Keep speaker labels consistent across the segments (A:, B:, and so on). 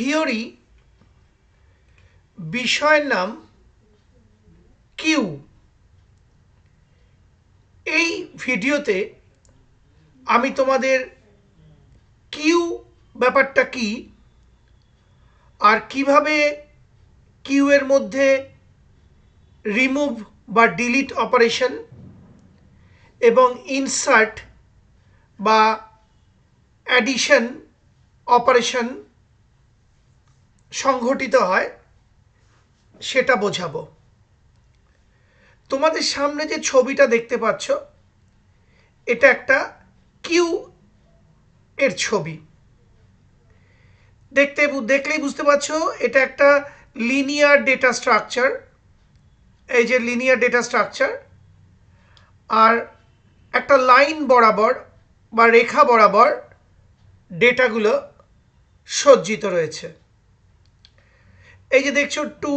A: Theory বিষয়ের নাম Q. এই ভিডিওতে আমি তোমাদের কিউ ব্যাপারটা কি আর কিভাবে কিউ এর মধ্যে রিমুভ বা ডিলিট অপারেশন এবং ইনসার্ট বা অ্যাডিশন অপারেশন সংঘটিত হয় সেটা বোঝাবো। তোমাদের সামনে যে ছবিটা দেখতে পাচ্ছ এটা একটা কিউ এর ছবি। দেখলেই বুঝতে পারছো এটা একটা লিনিয়ার ডেটা স্ট্রাকচার। এই যে লিনিয়ার ডেটা স্ট্রাকচার, আর একটা লাইন বরাবর বা রেখা বরাবর ডেটাগুলো সজ্জিত রয়েছে। এই যে দেখছো 2,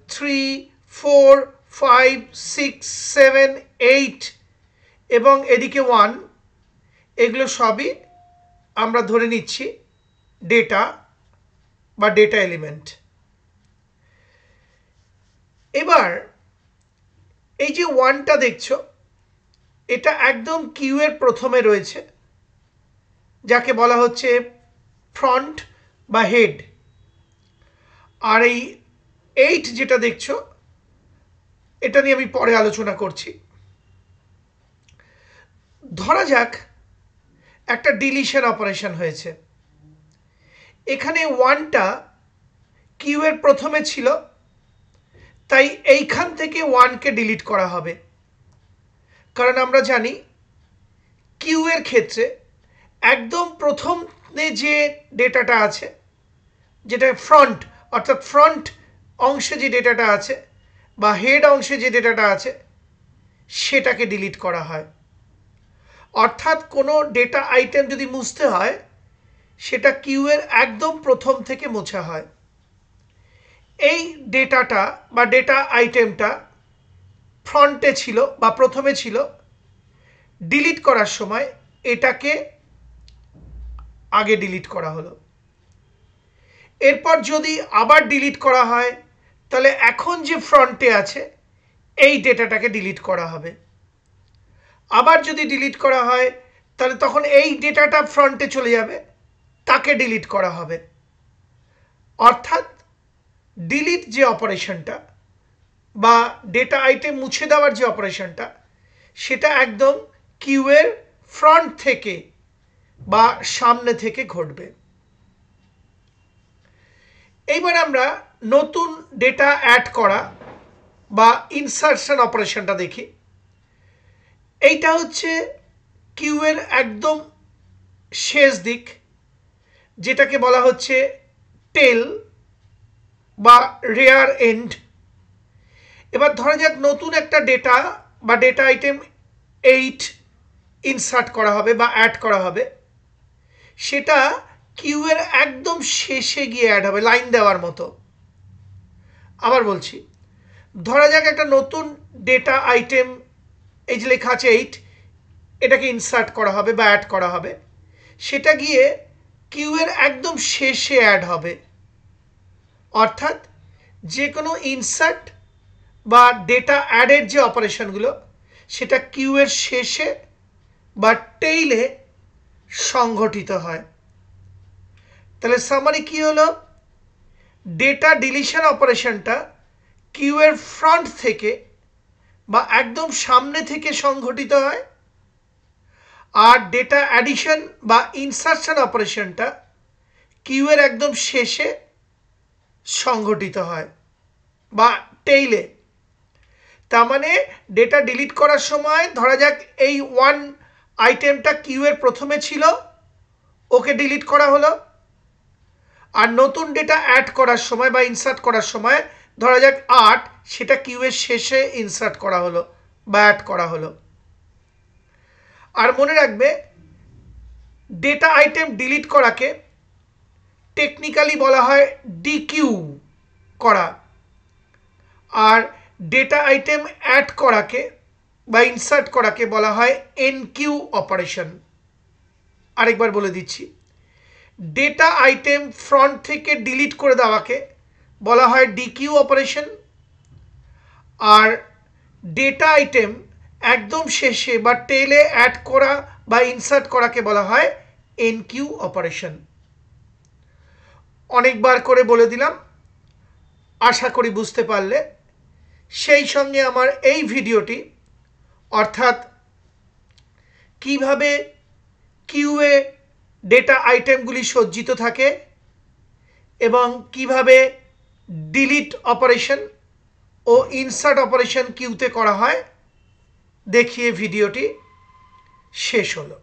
A: 3, 4, 5, 6, 7, 8 এবং এদিকে 1, এগুলো সবই আমরা ধরে নিচ্ছি ডেটা বা ডেটা এলিমেন্ট। এবার এই যে 1টা দেখছো এটা একদম কিউ এর প্রথমে রয়েছে, যাকে বলা হচ্ছে ফ্রন্ট বা হেড। আর এই 8 যেটা দেখছো এটা নিয়ে আমি পরে আলোচনা করছি। ধরা যাক একটা ডিলিশন অপারেশন হয়েছে। এখানে 1টা কিউ এর প্রথমে ছিল, তাই এইখান থেকে 1কে ডিলিট করা হবে। কারণ আমরা জানি কিউ এর ক্ষেত্রে একদম প্রথমে যে ডেটাটা আছে, যেটা ফ্রন্ট অর্থাৎ ফ্রন্ট অংশে যে ডেটাটা আছে বা হেড অংশে যে ডেটাটা আছে সেটাকে ডিলিট করা হয়। অর্থাৎ কোনো ডেটা আইটেম যদি মুছতে হয় সেটা কিউ এর একদম প্রথম থেকে মোছা হয়। এই ডেটাটা বা ডেটা আইটেমটা ফ্রন্টে ছিল বা প্রথমে ছিল, ডিলিট করার সময় এটাকে আগে ডিলিট করা হলো। এরপর যদি আবার ডিলিট করা হয় তাহলে এখন যে ফ্রন্টে আছে এই ডেটাটাকে ডিলিট করা হবে। আবার যদি ডিলিট করা হয় তাহলে তখন এই ডেটাটা ফ্রন্টে চলে যাবে, তাকে ডিলিট করা হবে। অর্থাৎ ডিলিট যে অপারেশনটা বা ডেটা আইটেম মুছে দেওয়ার যে অপারেশনটা সেটা একদম কিউ এর ফ্রন্ট থেকে বা সামনে থেকে ঘটবে। এইবার আমরা নতুন ডেটা অ্যাড করা বা ইনসার্শন অপারেশনটা দেখি। এইটা হচ্ছে কিউ এর একদম শেষ দিক, যেটাকে বলা হচ্ছে টেল বা রেয়ার এন্ড। এবার ধরা যাক নতুন একটা ডেটা বা ডেটা আইটেম 8 ইনসার্ট করা হবে বা অ্যাড করা হবে। সেটা কিউ এর একদম শেষে গিয়ে অ্যাড হবে, লাইন দেওয়ার মতো। আবার বলছি, ধরা যাক একটা নতুন ডেটা আইটেম, এই যে লেখা আছে 8, এটাকে ইনসার্ট করা হবে বা অ্যাড করা হবে। সেটা গিয়ে কিউ এর একদম শেষে অ্যাড হবে। অর্থাৎ যে কোনো ইনসার্ট বা ডেটা অ্যাডের যে অপারেশনগুলো সেটা কিউ এর শেষে বা টেইলে সংঘটিত হয়। তাহলে সামারি কি হলো? ডেটা ডিলিশন অপারেশনটা কিউ এর ফ্রন্ট থেকে বা একদম সামনে থেকে সংঘটিত হয়, আর ডেটা অ্যাডিশন বা ইনসার্শন অপারেশনটা কিউ এর একদম শেষে সংঘটিত হয় বা টেইলে। তার মানে ডেটা ডিলিট করার সময় ধরা যাক এই 1 আইটেমটা কিউ এর প্রথমে ছিল, ওকে ডিলিট করা হলো। আর নতুন ডেটা অ্যাড করার সময় বা ইনসার্ট করার সময় ধরা যাক 8, সেটা কিউ এর শেষে ইনসার্ট করা হলো বা অ্যাড করা হলো। আর মনে রাখবে, ডেটা আইটেম ডিলিট করাকে টেকনিক্যালি বলা হয় ডিকিউ করা, আর ডেটা আইটেম অ্যাড করাকে বা ইনসার্ট করাকে বলা হয় এনকিউ অপারেশন। আরেকবার বলে দিচ্ছি, ডেটা আইটেম ফ্রন্ট থেকে ডিলিট করে দেওয়াকে বলা হয় ডিকিউ অপারেশন, আর ডেটা আইটেম একদম শেষে বা টেলে অ্যাড করা বা ইনসার্ট করাকে বলা হয় এনকিউ অপারেশন। অনেকবার করে বলে দিলাম, আশা করি বুঝতে পারলে। সেই সঙ্গে আমার এই ভিডিওটি, অর্থাৎ কিভাবে কিউএ ডেটা আইটেমগুলি সজ্জিত থাকে এবং কিভাবে ডিলিট অপারেশন ও ইনসার্ট অপারেশন কিউতে করা হয় দেখিয়ে ভিডিওটি শেষ হলো।